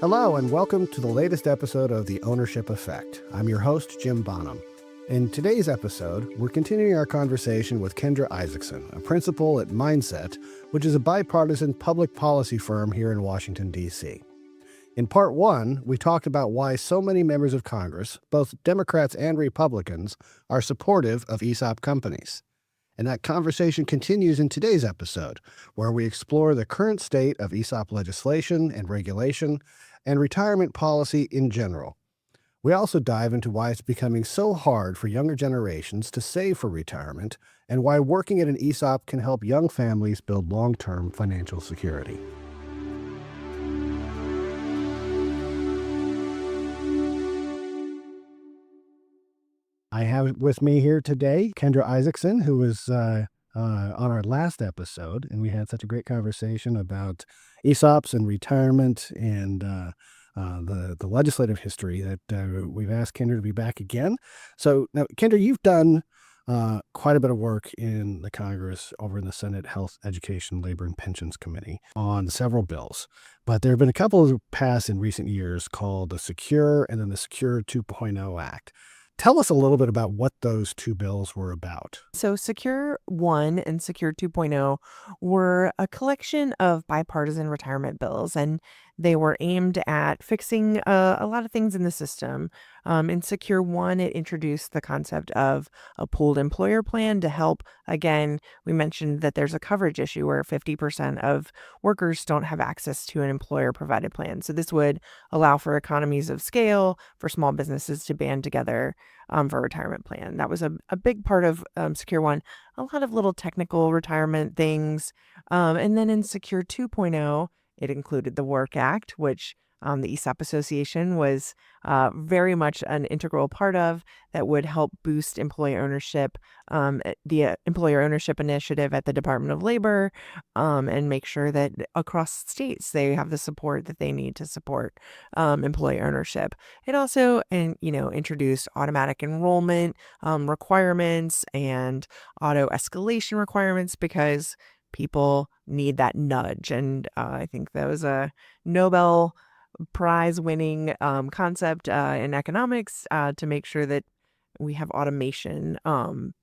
Hello, and welcome to the latest episode of The Ownership Effect. I'm your host, Jim Bonham. In today's episode, we're continuing our conversation with Kendra Isaacson, a principal at Mindset, which is a bipartisan public policy firm here in Washington, D.C. In part one, we talked about why so many members of Congress, both Democrats and Republicans, are supportive of ESOP companies. And that conversation continues in today's episode, where we explore the current state of ESOP legislation and regulation and retirement policy in general. We also dive into why it's becoming so hard for younger generations to save for retirement and why working at an ESOP can help young families build long-term financial security. I have with me here today Kendra Isaacson, who was on our last episode, and we had such a great conversation about ESOPs and retirement and the legislative history that we've asked Kendra to be back again. So now, Kendra, you've done quite a bit of work in the Congress over in the Senate Health, Education, Labor, and Pensions Committee on several bills. But there have been a couple that passed in recent years called the Secure and then the Secure 2.0 Act. Tell us a little bit about what those two bills were about. So Secure 1 and Secure 2.0 were a collection of bipartisan retirement bills, and they were aimed at fixing a lot of things in the system. In Secure 1, it introduced the concept of a pooled employer plan to help. Again, we mentioned that there's a coverage issue where 50% of workers don't have access to an employer-provided plan. So this would allow for economies of scale for small businesses to band together for a retirement plan. That was a big part of Secure 1. A lot of little technical retirement things. And then in Secure 2.0, it included the Work Act, which the ESOP Association was very much an integral part of, that would help boost employee ownership, the Employer Ownership Initiative at the Department of Labor, and make sure that across states they have the support that they need to support employee ownership. It also, introduced automatic enrollment requirements and auto escalation requirements because people need that nudge. And I think that was a Nobel Prize-winning concept in economics to make sure that we have automation.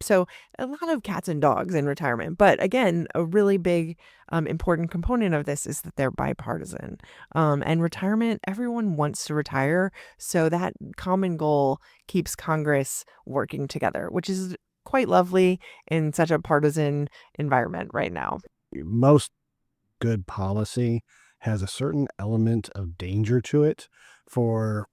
So a lot of cats and dogs in retirement. But again, a really big, important component of this is that they're bipartisan. And retirement, everyone wants to retire. So that common goal keeps Congress working together, which is quite lovely in such a partisan environment right now. Most good policy has a certain element of danger to it for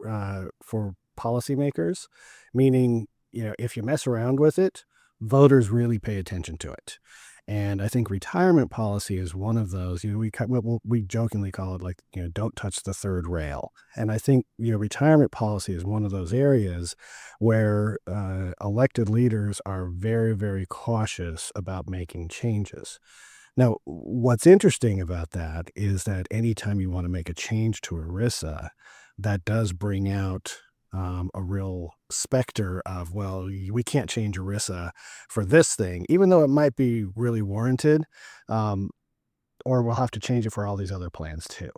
policymakers, meaning, if you mess around with it, voters really pay attention to it. And I think retirement policy is one of those. We jokingly call it don't touch the third rail. And I think retirement policy is one of those areas where elected leaders are very, very cautious about making changes. Now, what's interesting about that is that anytime you want to make a change to ERISA, that does bring out a real specter of, well, we can't change ERISA for this thing, even though it might be really warranted, or we'll have to change it for all these other plans too.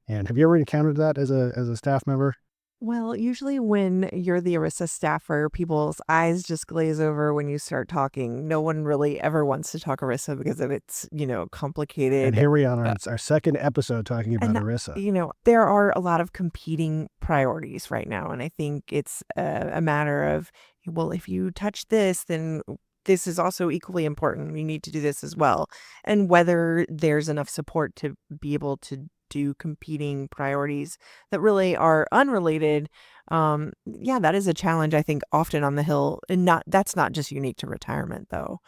And have you ever encountered that as a staff member? Well, usually when you're the ERISA staffer, people's eyes just glaze over when you start talking. No one really ever wants to talk ERISA because of its, complicated. And here we are on our second episode talking about ERISA. There are a lot of competing priorities right now. And I think it's a matter of, well, if you touch this, then this is also equally important. We need to do this as well. And whether there's enough support to be able to do competing priorities that really are unrelated. That is a challenge, I think, often on the Hill. And that's not just unique to retirement, though.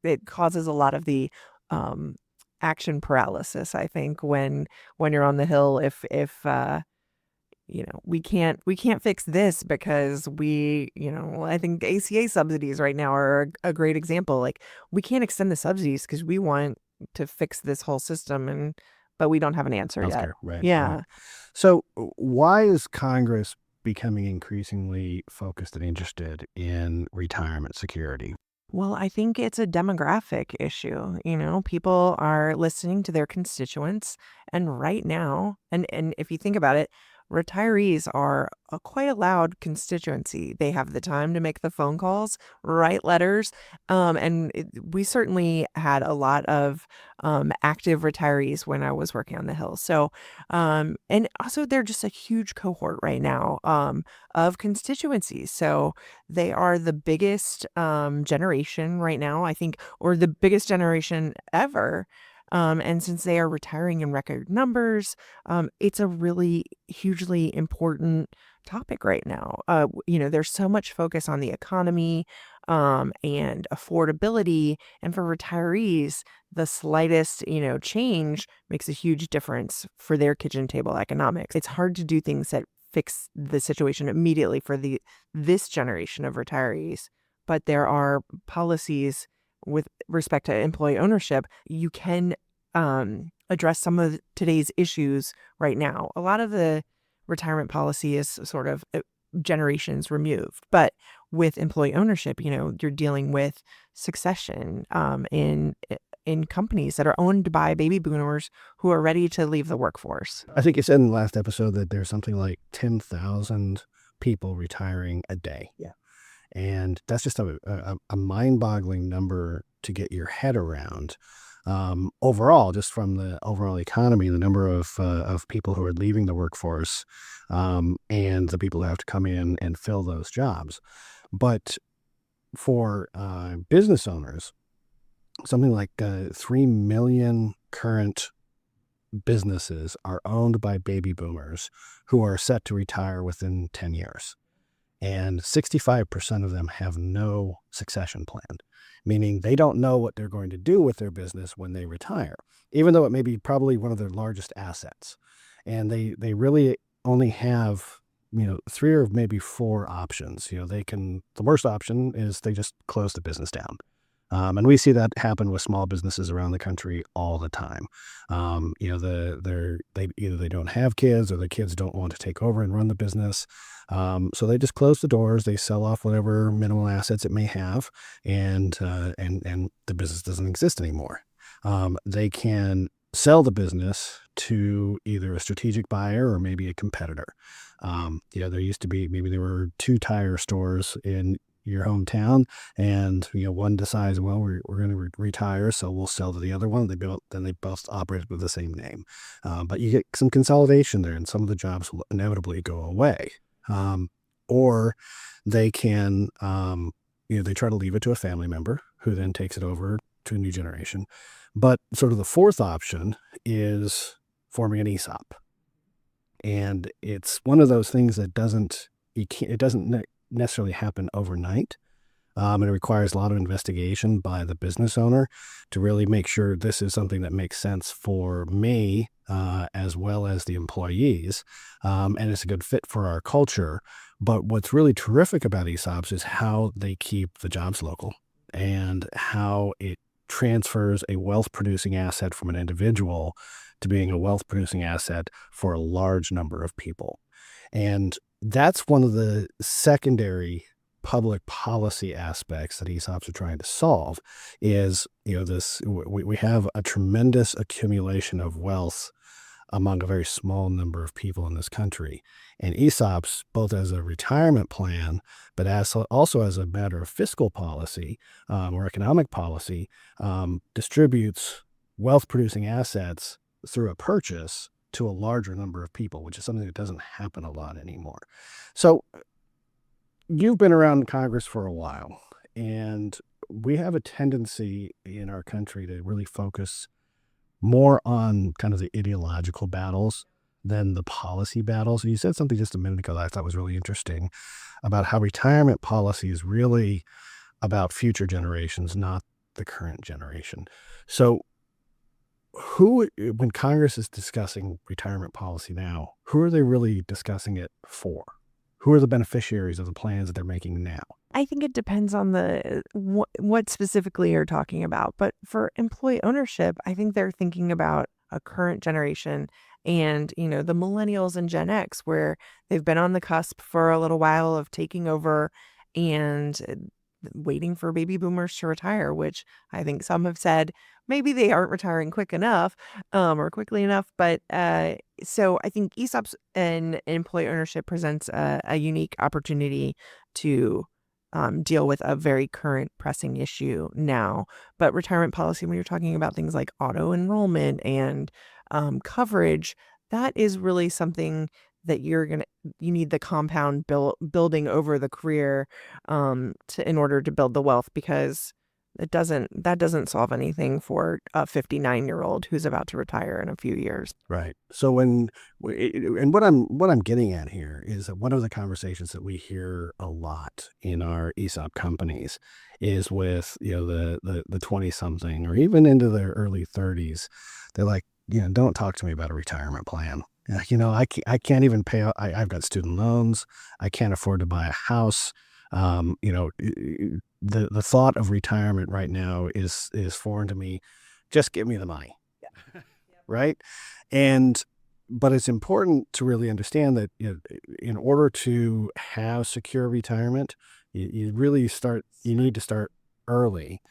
It causes a lot of the action paralysis, I think, when you're on the Hill. If we can't fix this because I think ACA subsidies right now are a great example. Like, we can't extend the subsidies because we want to fix this whole system, but we don't have an answer yet. Right. Yeah. Right. So why is Congress becoming increasingly focused and interested in retirement security? Well, I think it's a demographic issue. People are listening to their constituents. And right now, and if you think about it, retirees are a quite a loud constituency. They have the time to make the phone calls, write letters. We certainly had a lot of active retirees when I was working on the Hill. So, and also they're just a huge cohort right now of constituencies. So, they are the biggest, generation right now, I think, or the biggest generation ever, and since they are retiring in record numbers, it's a really hugely important topic right now. There's so much focus on the economy, and affordability, and for retirees, the slightest, change makes a huge difference for their kitchen table economics. It's hard to do things that fix the situation immediately for this generation of retirees, but there are policies with respect to employee ownership. You can address some of today's issues right now. A lot of the retirement policy is sort of generations removed, but with employee ownership, you're dealing with succession in companies that are owned by baby boomers who are ready to leave the workforce. I think you said in the last episode that there's something like 10,000 people retiring a day. Yeah. And that's just a mind-boggling number to get your head around. Overall, just from the overall economy, the number of people who are leaving the workforce, and the people who have to come in and fill those jobs. But for business owners, something like 3 million current businesses are owned by baby boomers who are set to retire within 10 years. And 65% of them have no succession plan, meaning they don't know what they're going to do with their business when they retire, even though it may be probably one of their largest assets. And they really only have, 3 or maybe 4 options. The worst option is they just close the business down. And we see that happen with small businesses around the country all the time. They either they don't have kids or the kids don't want to take over and run the business. So they just close the doors. They sell off whatever minimal assets it may have, and the business doesn't exist anymore. They can sell the business to either a strategic buyer or maybe a competitor. There used to be, maybe there were 2 tire stores in your hometown, and one decides, well, we're going to retire, so we'll sell to the other one. Then they both operate with the same name, but you get some consolidation there, and some of the jobs will inevitably go away. Or they can, they try to leave it to a family member who then takes it over to a new generation. But sort of the fourth option is forming an ESOP, and it's one of those things that doesn't necessarily happen overnight. And it requires a lot of investigation by the business owner to really make sure this is something that makes sense for me, as well as the employees, and it's a good fit for our culture. But what's really terrific about ESOPs is how they keep the jobs local and how it transfers a wealth-producing asset from an individual to being a wealth-producing asset for a large number of people. And that's one of the secondary public policy aspects that ESOPs are trying to solve is, we have a tremendous accumulation of wealth among a very small number of people in this country. And ESOPs, both as a retirement plan, but also as a matter of fiscal policy, or economic policy, distributes wealth-producing assets through a purchase to a larger number of people, which is something that doesn't happen a lot anymore. So you've been around Congress for a while, and we have a tendency in our country to really focus more on kind of the ideological battles than the policy battles. You said something just a minute ago that I thought was really interesting about how retirement policy is really about future generations, not the current generation. So when Congress is discussing retirement policy now, who are they really discussing it for? Who are the beneficiaries of the plans that they're making now? I think it depends on what specifically you're talking about. But for employee ownership, I think they're thinking about a current generation and, the millennials and Gen X, where they've been on the cusp for a little while of taking over, and waiting for baby boomers to retire, which I think some have said maybe they aren't retiring quick enough, or quickly enough. But so I think ESOPs and employee ownership presents a unique opportunity to deal with a very current pressing issue now. But retirement policy, when you're talking about things like auto enrollment and coverage, that is really something that you need the compound building over the career in order to build the wealth, because that doesn't solve anything for a 59-year-old who's about to retire in a few years. Right. So and what I'm getting at here is that one of the conversations that we hear a lot in our ESOP companies is with, the 20 something or even into their early 30s. They're like, don't talk to me about a retirement plan. I can't even pay. I've got student loans. I can't afford to buy a house. The thought of retirement right now is foreign to me. Just give me the money. Right. But it's important to really understand that, in order to have secure retirement, you need to start early.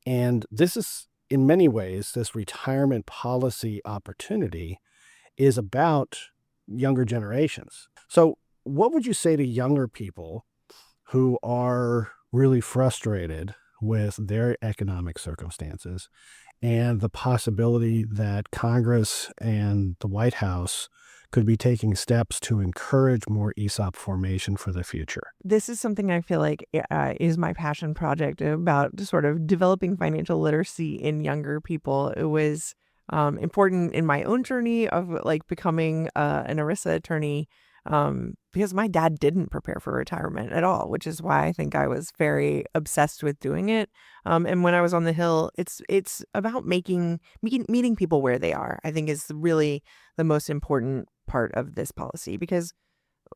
And this is, in many ways, this retirement policy opportunity is about younger generations. So what would you say to younger people who are really frustrated with their economic circumstances and the possibility that Congress and the White House could be taking steps to encourage more ESOP formation for the future? This is something I feel like is my passion project about sort of developing financial literacy in younger people. It was important in my own journey of like becoming an ERISA attorney, because my dad didn't prepare for retirement at all, which is why I think I was very obsessed with doing it. And when I was on the Hill, it's about meeting people where they are, I think, is really the most important part of this policy, because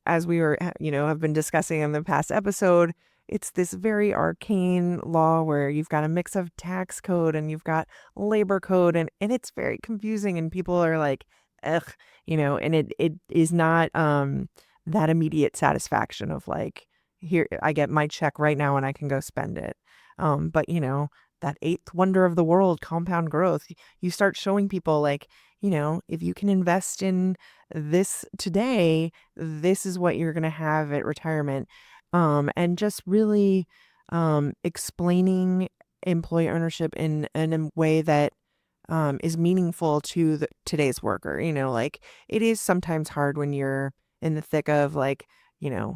as we were, have been discussing in the past episode, it's this very arcane law where you've got a mix of tax code and you've got labor code, and it's very confusing, and people are like, ugh, and it is not that immediate satisfaction of like, here, I get my check right now and I can go spend it. But that eighth wonder of the world, compound growth, you start showing people like, if you can invest in this today, this is what you're going to have at retirement. And just really explaining employee ownership in a way that is meaningful to today's worker. Like, it is sometimes hard when you're in the thick of like,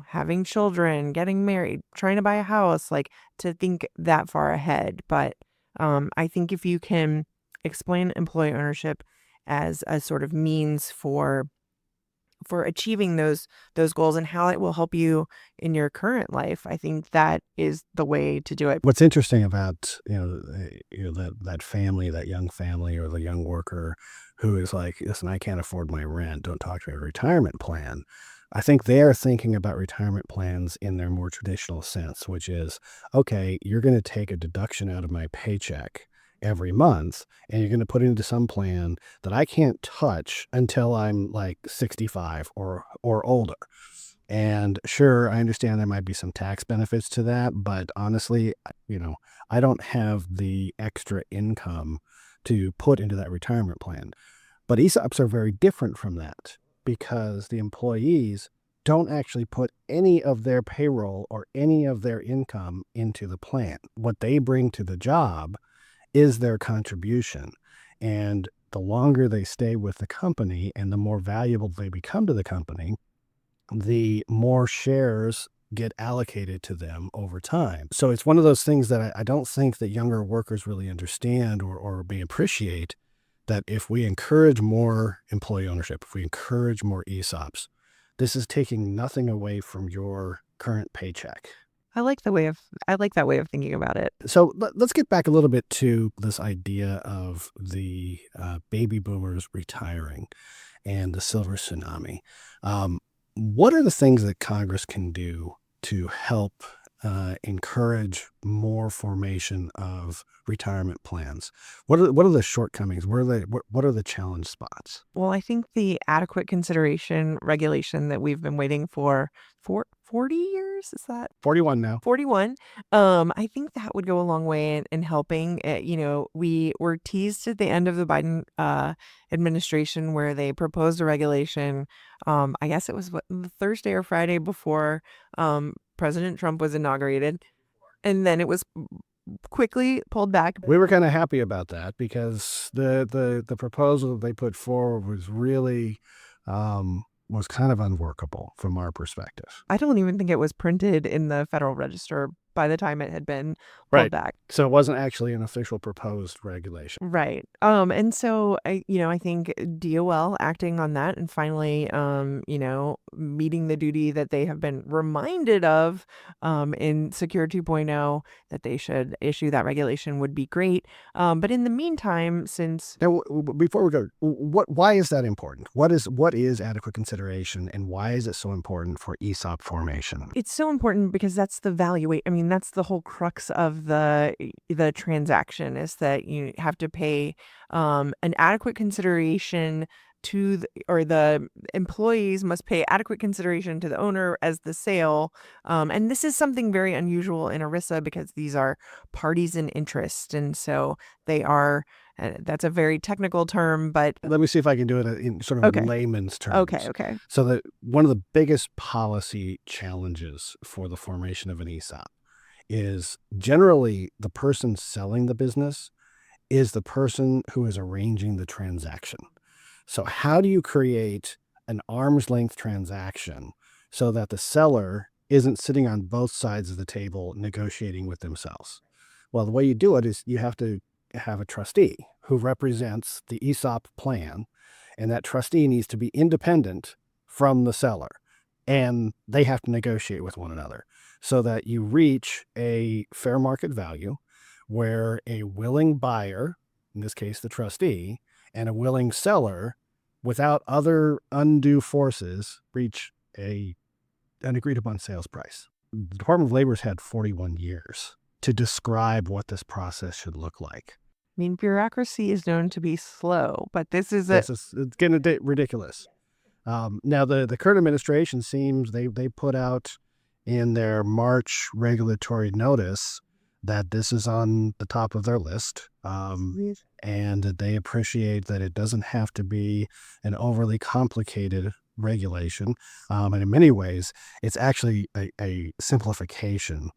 having children, getting married, trying to buy a house, like to think that far ahead. But I think if you can explain employee ownership as a sort of means for achieving those goals and how it will help you in your current life, I think that is the way to do it. What's interesting about, that family, that young family or the young worker who is like, listen, I can't afford my rent. Don't talk to me about a retirement plan. I think they are thinking about retirement plans in their more traditional sense, which is, okay, you're going to take a deduction out of my paycheck every month and you're going to put it into some plan that I can't touch until I'm like 65 or older. And sure, I understand there might be some tax benefits to that, but honestly, I don't have the extra income to put into that retirement plan. But ESOPs are very different from that because the employees don't actually put any of their payroll or any of their income into the plan. What they bring to the job is their contribution. And the longer they stay with the company and the more valuable they become to the company, the more shares get allocated to them over time. So it's one of those things that I don't think that younger workers really understand or may appreciate, that if we encourage more employee ownership, if we encourage more ESOPs, this is taking nothing away from your current paycheck. I like that way of thinking about it. So let's get back a little bit to this idea of the baby boomers retiring and the silver tsunami. What are the things that Congress can do to help encourage more formation of retirement plans? What are the shortcomings? What are the challenge spots? Well, I think the adequate consideration regulation that we've been waiting for 40 years? Is that 41 now. 41? I think that would go a long way in helping. We were teased at the end of the Biden administration where they proposed a regulation. I guess it was Thursday or Friday before President Trump was inaugurated, and then it was quickly pulled back. We were kind of happy about that because the proposal they put forward was really was kind of unworkable from our perspective. I don't even think it was printed in the Federal Register by the time it had been pulled Right. back. So it wasn't actually an official proposed regulation. Right. And so I think DOL acting on that and finally, meeting the duty that they have been reminded of, in Secure 2.0, that they should issue that regulation would be great. But in the meantime, since Now, before we go, why is that important? What is adequate consideration, and why is it so important for ESOP formation? it's so important because that's the that's the whole crux of the transaction, is that you have to pay an adequate consideration to the employees must pay adequate consideration to the owner as the sale. And this is something very unusual in ERISA because these are parties in interest. And so they are, that's a very technical term, but Let me see if I can do it in sort of Okay. layman's terms. okay. So that one of the biggest policy challenges for the formation of an ESOP is generally the person selling the business is the person who is arranging the transaction. So how do you create an arm's length transaction so that the seller isn't sitting on both sides of the table negotiating with themselves? Well, the way you do it is you have to have a trustee who represents the ESOP plan, and that trustee needs to be independent from the seller, and they have to negotiate with one another so that you reach a fair market value where a willing buyer, in this case the trustee, and a willing seller, without other undue forces, reach an agreed upon sales price. The Department of Labor has had 41 years to describe what this process should look like. Bureaucracy is known to be slow, but this is It's getting ridiculous. Now, the current administration seems they put out in their March regulatory notice that this is on the top of their list, and that they appreciate that it doesn't have to be an overly complicated regulation. And in many ways, it's actually a simplification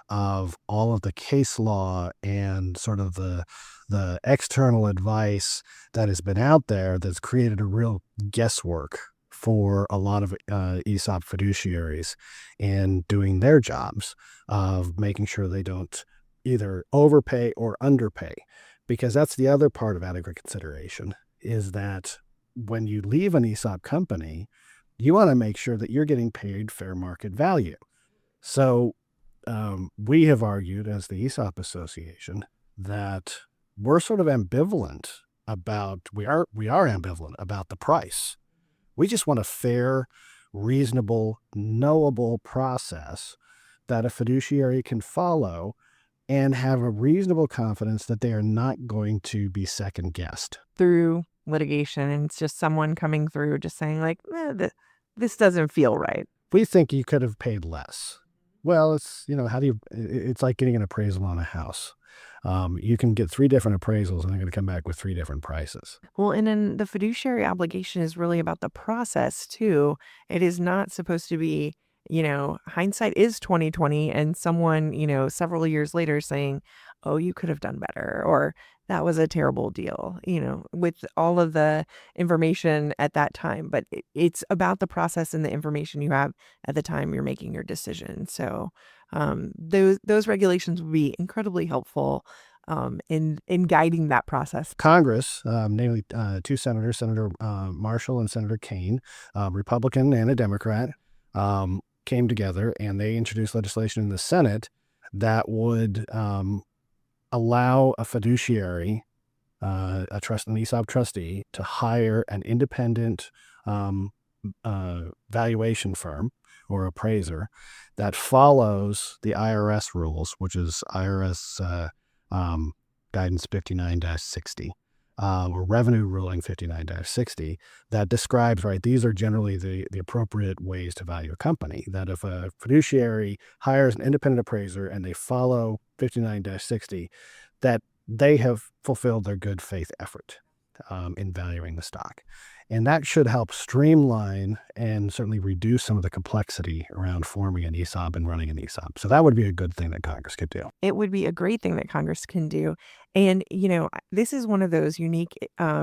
of all of the case law and sort of the external advice that has been out there that's created a real guesswork for a lot of ESOP fiduciaries in doing their jobs of making sure they don't either overpay or underpay. Because that's the other part of adequate consideration, is that when you leave an ESOP company, you want to make sure that you're getting paid fair market value. So we have argued as the ESOP Association that we're sort of ambivalent about, we are ambivalent about the price. We just want a fair, reasonable, knowable process that a fiduciary can follow and have a reasonable confidence that they are not going to be second guessed through litigation, and it's just someone coming through just saying like, this doesn't feel right. We think you could have paid less. Well, it's, it's like getting an appraisal on a house. You can get 3 different appraisals and they're going to come back with 3 different prices. Well, and then the fiduciary obligation is really about the process too. It is not supposed to be, hindsight is 2020, and someone, several years later saying, oh, you could have done better, or that was a terrible deal, with all of the information at that time. But it's about the process and the information you have at the time you're making your decision. So those regulations would be incredibly helpful in guiding that process. Congress, namely 2 senators, Senator Marshall and Senator Kane, Republican and a Democrat, came together and they introduced legislation in the Senate that would allow a fiduciary, an ESOP trustee, to hire an independent valuation firm or appraiser that follows the IRS rules, which is IRS guidance 59-60. or Revenue Ruling 59-60 that describes, right, these are generally the appropriate ways to value a company. That if a fiduciary hires an independent appraiser and they follow 59-60, that they have fulfilled their good faith effort in valuing the stock. And that should help streamline and certainly reduce some of the complexity around forming an ESOP and running an ESOP. So that would be a good thing that Congress could do. It would be a great thing that Congress can do. And, this is one of those unique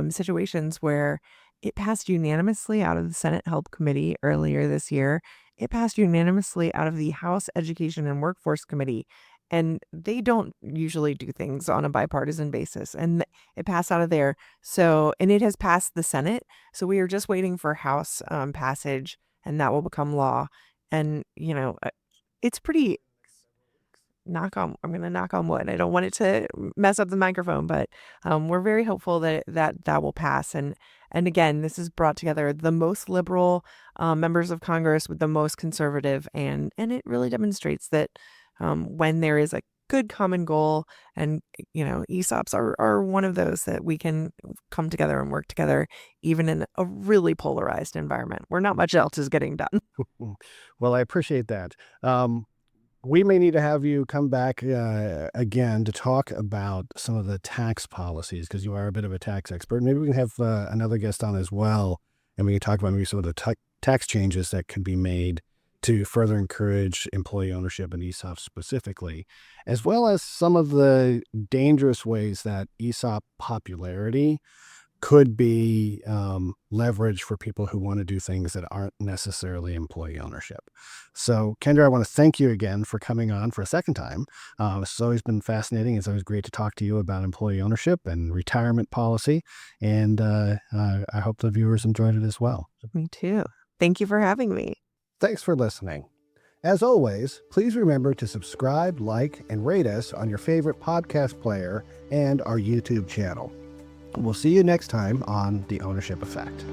situations where it passed unanimously out of the Senate Help Committee earlier this year. It passed unanimously out of the House Education and Workforce Committee. And they don't usually do things on a bipartisan basis. And it passed out of there. So, and it has passed the Senate. So we are just waiting for House passage, and that will become law. And, it's pretty I'm going to knock on wood. I don't want it to mess up the microphone, but we're very hopeful that will pass. And again, this has brought together the most liberal members of Congress with the most conservative, and it really demonstrates that when there is a good common goal, and ESOPs are one of those that we can come together and work together, even in a really polarized environment where not much else is getting done. Well, I appreciate that. We may need to have you come back again to talk about some of the tax policies, because you are a bit of a tax expert. Maybe we can have another guest on as well, and we can talk about maybe some of the tax changes that can be made to further encourage employee ownership and ESOP specifically, as well as some of the dangerous ways that ESOP popularity could be leveraged for people who want to do things that aren't necessarily employee ownership. So, Kendra, I want to thank you again for coming on for a second time. It's always been fascinating. It's always great to talk to you about employee ownership and retirement policy. And I hope the viewers enjoyed it as well. Me too. Thank you for having me. Thanks for listening. As always, please remember to subscribe, like, and rate us on your favorite podcast player and our YouTube channel. We'll see you next time on The Ownership Effect.